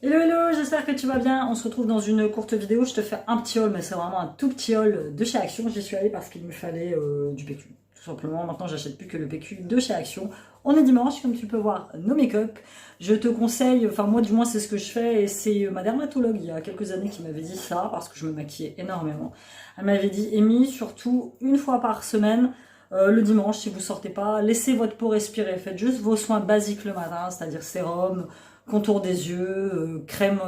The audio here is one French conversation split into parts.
Hello hello, j'espère que tu vas bien. On se retrouve dans une courte vidéo. Je te fais un petit haul, mais c'est vraiment un tout petit haul de chez Action. J'y suis allée parce qu'il me fallait du PQ. Tout simplement, maintenant j'achète plus que le PQ de chez Action. On est dimanche, comme tu peux voir, no make-up. Je te conseille, enfin moi du moins c'est ce que je fais, et c'est ma dermatologue il y a quelques années qui m'avait dit ça, parce que je me maquillais énormément. Elle m'avait dit, Amy, surtout une fois par semaine, le dimanche, si vous sortez pas, laissez votre peau respirer. Faites juste vos soins basiques le matin, c'est-à-dire sérum, contour des yeux, crème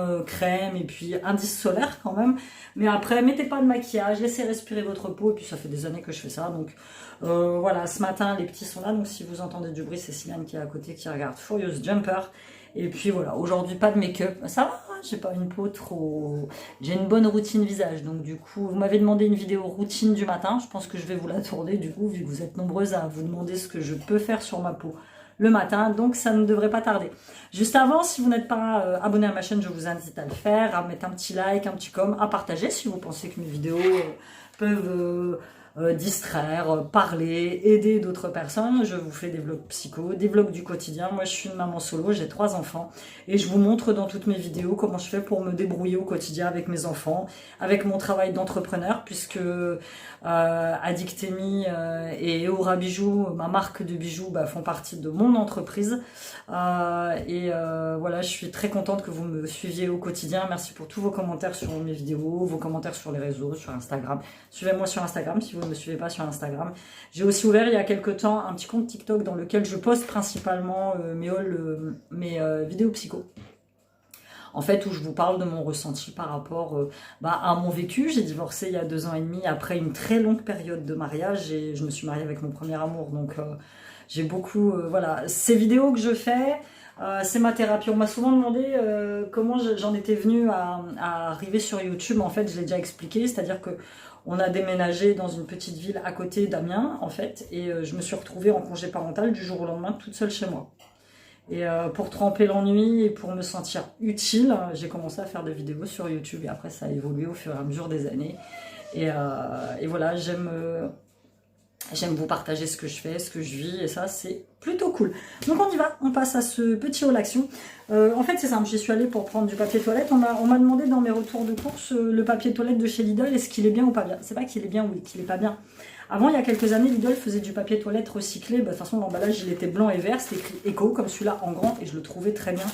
et puis indice solaire quand même. Mais après, mettez pas de maquillage, laissez respirer votre peau. Et puis ça fait des années que je fais ça. Donc voilà, ce matin, les petits sont là. Donc si vous entendez du bruit, c'est Sylviane qui est à côté qui regarde Furious Jumper. Et puis voilà, aujourd'hui pas de make-up. Ça va, hein, j'ai pas une peau trop... J'ai une bonne routine visage. Donc du coup, vous m'avez demandé une vidéo routine du matin. Je pense que je vais vous la tourner du coup, vu que vous êtes nombreuses à vous demander ce que je peux faire sur ma peau le matin, donc ça ne devrait pas tarder. Juste avant, si vous n'êtes pas abonné à ma chaîne, je vous invite à le faire, à mettre un petit like, un petit com, à partager si vous pensez que mes vidéos peuvent distraire, parler, aider d'autres personnes. Je vous fais des vlogs psycho, des vlogs du quotidien. Moi, je suis une maman solo, j'ai 3 enfants et je vous montre dans toutes mes vidéos comment je fais pour me débrouiller au quotidien avec mes enfants, avec mon travail d'entrepreneur, puisque Addictemi et Eura Bijoux, ma marque de bijoux, font partie de mon entreprise. Voilà, je suis très contente que vous me suiviez au quotidien. Merci pour tous vos commentaires sur mes vidéos, vos commentaires sur les réseaux, sur Instagram. Suivez-moi sur Instagram si vous ne me suivez pas sur Instagram. J'ai aussi ouvert il y a quelques temps un petit compte TikTok dans lequel je poste principalement mes vidéos psycho. En fait, où je vous parle de mon ressenti par rapport à mon vécu. J'ai divorcé il y a 2 ans et demi après une très longue période de mariage et je me suis mariée avec mon premier amour. Donc j'ai beaucoup... voilà, ces vidéos que je fais, c'est ma thérapie. On m'a souvent demandé comment j'en étais venue à arriver sur YouTube. En fait, je l'ai déjà expliqué, c'est-à-dire que on a déménagé dans une petite ville à côté d'Amiens, en fait, et je me suis retrouvée en congé parental du jour au lendemain, toute seule chez moi. Et pour tremper l'ennui et pour me sentir utile, j'ai commencé à faire des vidéos sur YouTube, et après ça a évolué au fur et à mesure des années. Et voilà, j'aime vous partager ce que je fais, ce que je vis, et ça c'est plutôt cool. Donc on y va, on passe à ce petit haul action. En fait c'est simple, j'y suis allée pour prendre du papier toilette. On m'a demandé dans mes retours de course le papier toilette de chez Lidl, est-ce qu'il est bien ou pas bien. C'est pas qu'il est bien ou qu'il est pas bien. Avant, il y a quelques années, Lidl faisait du papier toilette recyclé. De toute façon, l'emballage, il était blanc et vert. C'était écrit éco, comme celui-là, en grand. Et je le trouvais très bien.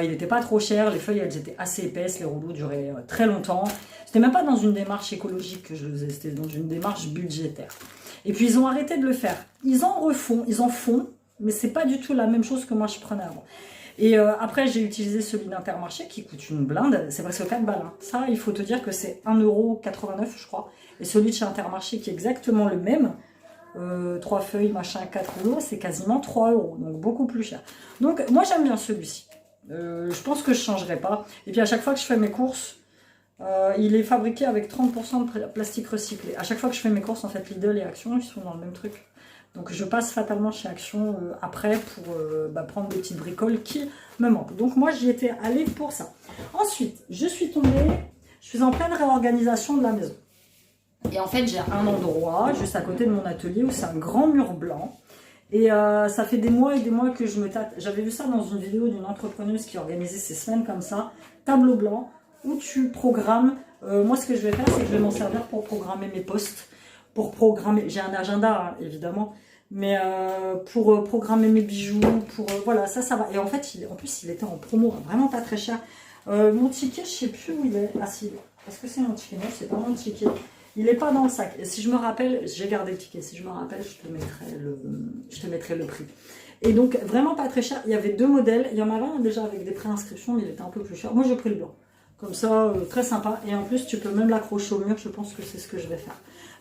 Il n'était pas trop cher. Les feuilles, elles étaient assez épaisses. Les rouleaux duraient très longtemps. C'était même pas dans une démarche écologique que je le faisais. C'était dans une démarche budgétaire. Et puis, ils ont arrêté de le faire. Ils en font. Mais c'est pas du tout la même chose que moi, je prenais avant. Et après, j'ai utilisé celui d'Intermarché qui coûte une blinde. C'est presque 4 balles. Hein. Ça, il faut te dire que c'est 1,89 €, je crois. Et celui de chez Intermarché qui est exactement le même, 3 feuilles, machin, 4 rouleaux, c'est quasiment 3 €. Donc beaucoup plus cher. Donc moi, j'aime bien celui-ci. Je pense que je ne changerai pas. Et puis à chaque fois que je fais mes courses, il est fabriqué avec 30% de plastique recyclé. À chaque fois que je fais mes courses, en fait, Lidl et Action, ils sont dans le même truc. Donc je passe fatalement chez Action après pour prendre des petites bricoles qui me manquent. Donc moi j'y étais allée pour ça. Ensuite, je suis en pleine réorganisation de la maison. Et en fait j'ai un endroit juste à côté de mon atelier où c'est un grand mur blanc. Et ça fait des mois et des mois que je me tâte. J'avais vu ça dans une vidéo d'une entrepreneuse qui organisait ses semaines comme ça. Tableau blanc où tu programmes. Moi ce que je vais faire c'est que je vais m'en servir pour programmer mes posts. Pour programmer, j'ai un agenda hein, évidemment. Mais pour programmer mes bijoux, voilà, ça va. Et en fait, en plus, il était en promo, vraiment pas très cher. Mon ticket, je sais plus où il est. Ah si, est-ce que c'est mon ticket? Non, c'est pas mon ticket. Il n'est pas dans le sac. Et si je me rappelle, j'ai gardé le ticket. Si je me rappelle, je te mettrai le prix. Et donc, vraiment pas très cher. Il y avait 2 modèles. Il y en avait un déjà avec des préinscriptions, mais il était un peu plus cher. Moi, j'ai pris le blanc. Comme ça, très sympa. Et en plus, tu peux même l'accrocher au mur. Je pense que c'est ce que je vais faire.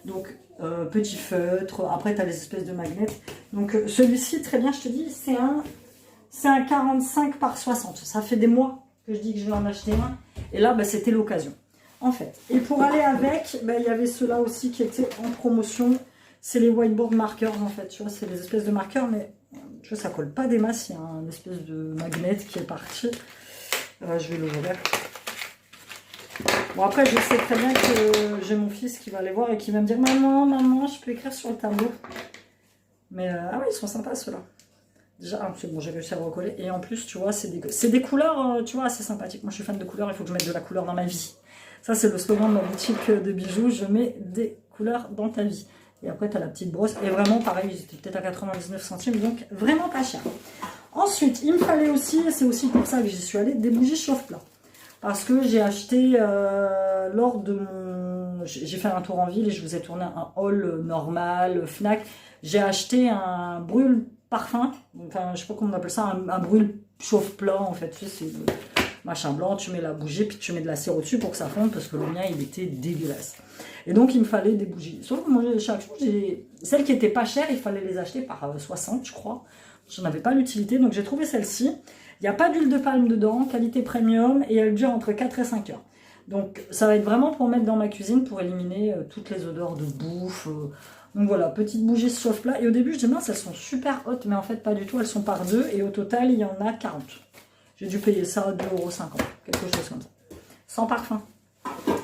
Donc, petit feutre. Après, tu as les espèces de magnets. Donc, celui-ci, très bien, je te dis, c'est un 45 par 60. Ça fait des mois que je dis que je vais en acheter un. Et là, c'était l'occasion. En fait. Et pour aller avec, il y avait ceux-là aussi qui étaient en promotion. C'est les whiteboard markers, en fait. Tu vois, c'est les espèces de marqueurs, mais tu vois, ça colle pas des masses. Il y a une espèce de magnet qui est parti. Je vais l'ouvrir. Bon, après, je sais très bien que j'ai mon fils qui va aller voir et qui va me dire « Maman, maman, je peux écrire sur le tableau ». Mais ah oui, ils sont sympas ceux-là. Déjà, c'est bon, j'ai réussi à le recoller. Et en plus, tu vois, c'est des couleurs, tu vois, assez sympathiques. Moi, je suis fan de couleurs, il faut que je mette de la couleur dans ma vie. Ça, c'est le slogan de ma boutique de bijoux. Je mets des couleurs dans ta vie. Et après, tu as la petite brosse. Et vraiment, pareil, ils étaient peut-être à 99 centimes, donc vraiment pas cher. Ensuite, il me fallait aussi, et c'est aussi pour ça que j'y suis allée, des bougies chauffe-plat. Parce que j'ai acheté lors de mon... J'ai fait un tour en ville et je vous ai tourné un haul normal, Fnac. J'ai acheté un brûle parfum, enfin je sais pas comment on appelle ça, un brûle chauffe-plat en fait. Tu sais, c'est machin blanc, tu mets la bougie puis tu mets de la cire au-dessus pour que ça fonde parce que le mien il était dégueulasse. Et donc il me fallait des bougies. Sauf que moi chaque jour, celles qui étaient pas chères, il fallait les acheter par 60 je crois. J'en avais pas l'utilité donc j'ai trouvé celle-ci. Il n'y a pas d'huile de palme dedans, qualité premium, et elle dure entre 4 et 5 heures. Donc ça va être vraiment pour mettre dans ma cuisine, pour éliminer toutes les odeurs de bouffe. Donc voilà, petite bougie chauffe-plat. Et au début, je dis mince, elles sont super hautes, mais en fait pas du tout, elles sont par deux, et au total, il y en a 40. J'ai dû payer ça 2,50 €, quelque chose comme ça. Sans parfum.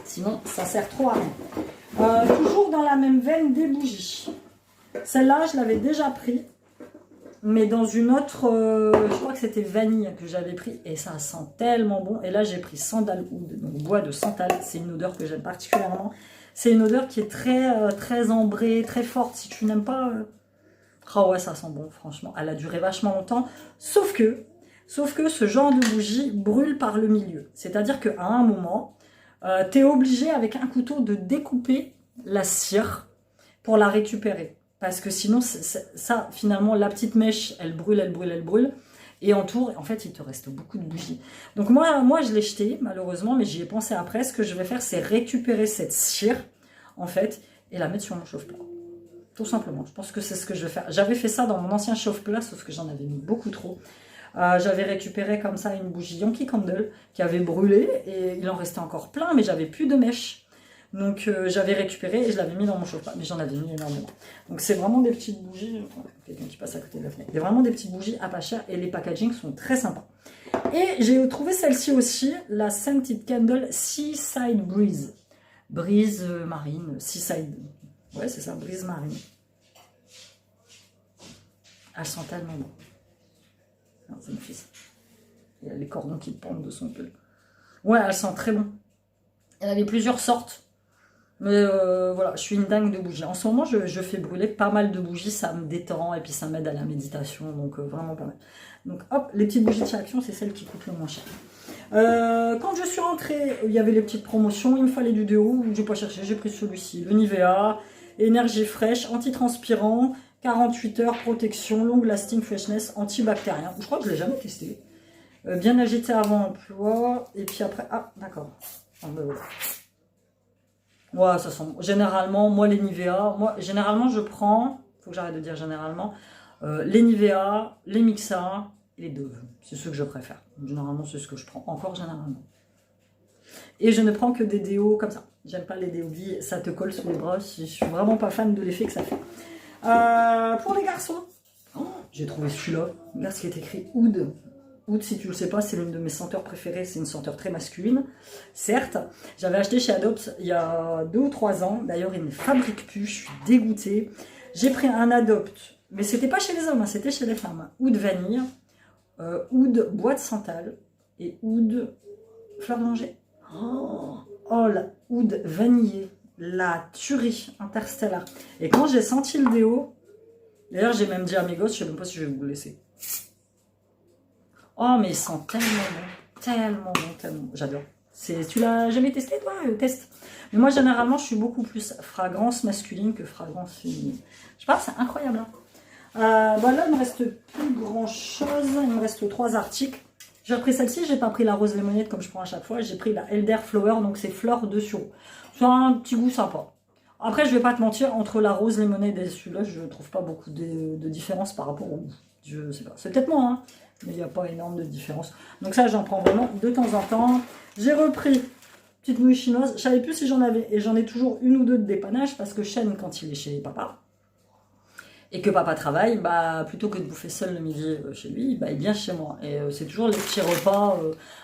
Sinon, ça sert trop à rien. Toujours dans la même veine des bougies. Celle-là, je l'avais déjà pris. Mais dans une autre, je crois que c'était vanille que j'avais pris et ça sent tellement bon. Et là, j'ai pris sandalwood, donc bois de santal. C'est une odeur que j'aime particulièrement. C'est une odeur qui est très ambrée, très forte. Si tu n'aimes pas, ah ouais, ça sent bon, franchement. Elle a duré vachement longtemps. Sauf que ce genre de bougie brûle par le milieu. C'est-à-dire qu'à un moment, tu es obligé avec un couteau de découper la cire pour la récupérer. Parce que sinon, ça, finalement, la petite mèche, elle brûle, elle brûle, elle brûle. Et en tour, en fait, il te reste beaucoup de bougies. Donc moi je l'ai jeté, malheureusement, mais j'y ai pensé après. Ce que je vais faire, c'est récupérer cette cire, en fait, et la mettre sur mon chauffe-plat. Tout simplement. Je pense que c'est ce que je vais faire. J'avais fait ça dans mon ancien chauffe-plat, sauf que j'en avais mis beaucoup trop. J'avais récupéré comme ça une bougie Yankee Candle qui avait brûlé, et il en restait encore plein, mais j'avais plus de mèche. Donc j'avais récupéré et je l'avais mis dans mon chauffe-plat, mais j'en avais mis énormément. Donc c'est vraiment des petites bougies, quelqu'un qui passe à côté de la fenêtre. Il y a vraiment des petites bougies à pas cher et les packagings sont très sympas. Et j'ai trouvé celle-ci aussi, la Scented Candle Seaside Breeze. Brise marine, Seaside. Ouais, c'est ça, brise marine. Elle sent tellement bon. C'est mon fils. Il y a les cordons qui pendent de son pull. Ouais, elle sent très bon. Elle avait plusieurs sortes. Mais voilà, je suis une dingue de bougies. En ce moment, je fais brûler pas mal de bougies, ça me détend et puis ça m'aide à la méditation, donc vraiment pas mal. Donc hop, les petites bougies de chez Action, c'est celles qui coûtent le moins cher. Quand je suis rentrée, il y avait les petites promotions, il me fallait du déo, je n'ai pas cherché, j'ai pris celui-ci, le Nivea, énergie fraîche, antitranspirant, 48 heures, protection, long lasting freshness, antibactérien. Je crois que je ne l'ai jamais testé. Bien agité avant emploi, et puis après, ah d'accord. Ah, ben voilà. Ouais, ça sent. Généralement, moi, les Nivea, généralement, je prends, faut que j'arrête de dire généralement, les Nivea, les Mixa et les Dove. C'est ceux que je préfère. Généralement, c'est ce que je prends, encore généralement. Et je ne prends que des déos comme ça. J'aime pas les déos vie, ça te colle sous les bras. Je suis vraiment pas fan de l'effet que ça fait. Pour les garçons, j'ai trouvé celui-là. Regarde ce qui est écrit Oud. Oud, si tu le sais pas, c'est l'une de mes senteurs préférées. C'est une senteur très masculine, certes. J'avais acheté chez Adopt il y a 2 ou 3 ans. D'ailleurs, ils ne fabriquent plus. Je suis dégoûtée. J'ai pris un Adopt, mais c'était pas chez les hommes, hein, c'était chez les femmes. Oud vanille, Oud bois de santal et Oud fleur d'oranger. Oh, la Oud vanillée, la tuerie interstellaire. Et quand j'ai senti le déo, d'ailleurs, j'ai même dit à mes gosses, je sais même pas si je vais vous le laisser. Oh, mais il sent tellement bon, tellement bon, tellement bon. J'adore. Tu l'as jamais testé, toi? Teste. Mais moi, généralement, je suis beaucoup plus fragrance masculine que fragrance féminine. Je sais pas, c'est incroyable. Hein. Bah là, il me reste plus grand-chose. Il me reste 3 articles. J'ai pris celle-ci, j'ai pas pris la rose lémonade comme je prends à chaque fois. J'ai pris la Elder Flower, donc c'est fleur de sureau. C'est un petit goût sympa. Après, je vais pas te mentir, entre la rose lémonade et celui-là, je trouve pas beaucoup de différence par rapport au goût. Je sais pas. C'est peut-être moi, hein. Mais il n'y a pas énorme de différence. Donc ça, j'en prends vraiment de temps en temps. J'ai repris petite nouille chinoise. Je savais plus si j'en avais. Et j'en ai toujours 1 ou 2 de dépannage parce que Shane, quand il est chez papa, et que papa travaille, bah, plutôt que de bouffer seul le midi chez lui, bah, il vient chez moi. Et c'est toujours les petits repas.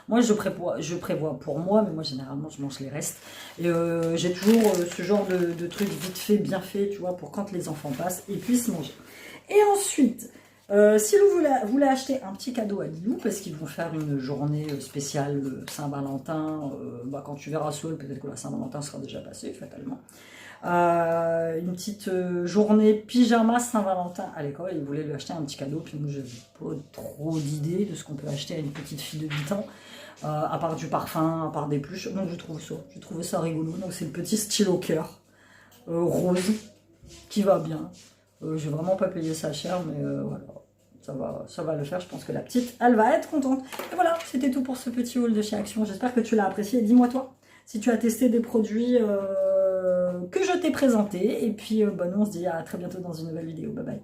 Moi, je prévois pour moi, mais moi, généralement, je mange les restes. Et j'ai toujours ce genre de truc vite fait, bien fait, tu vois, pour quand les enfants passent, ils puissent manger. Et ensuite... Si vous voulez acheter un petit cadeau à Lilou, parce qu'ils vont faire une journée spéciale Saint-Valentin, quand tu verras Saul, peut-être que la Saint-Valentin sera déjà passée, fatalement. Une petite journée pyjama Saint-Valentin à l'école, ils voulaient lui acheter un petit cadeau, puis moi j'avais pas trop d'idées de ce qu'on peut acheter à une petite fille de 8 ans, à part du parfum, à part des pluches, donc j'ai trouvé ça rigolo, donc c'est le petit stylo cœur, rose, qui va bien. J'ai vraiment pas payé ça cher, mais voilà, ça va le faire. Je pense que la petite, elle va être contente. Et voilà, c'était tout pour ce petit haul de chez Action. J'espère que tu l'as apprécié. Dis-moi toi, si tu as testé des produits que je t'ai présentés. Et puis, nous, on se dit à très bientôt dans une nouvelle vidéo. Bye bye.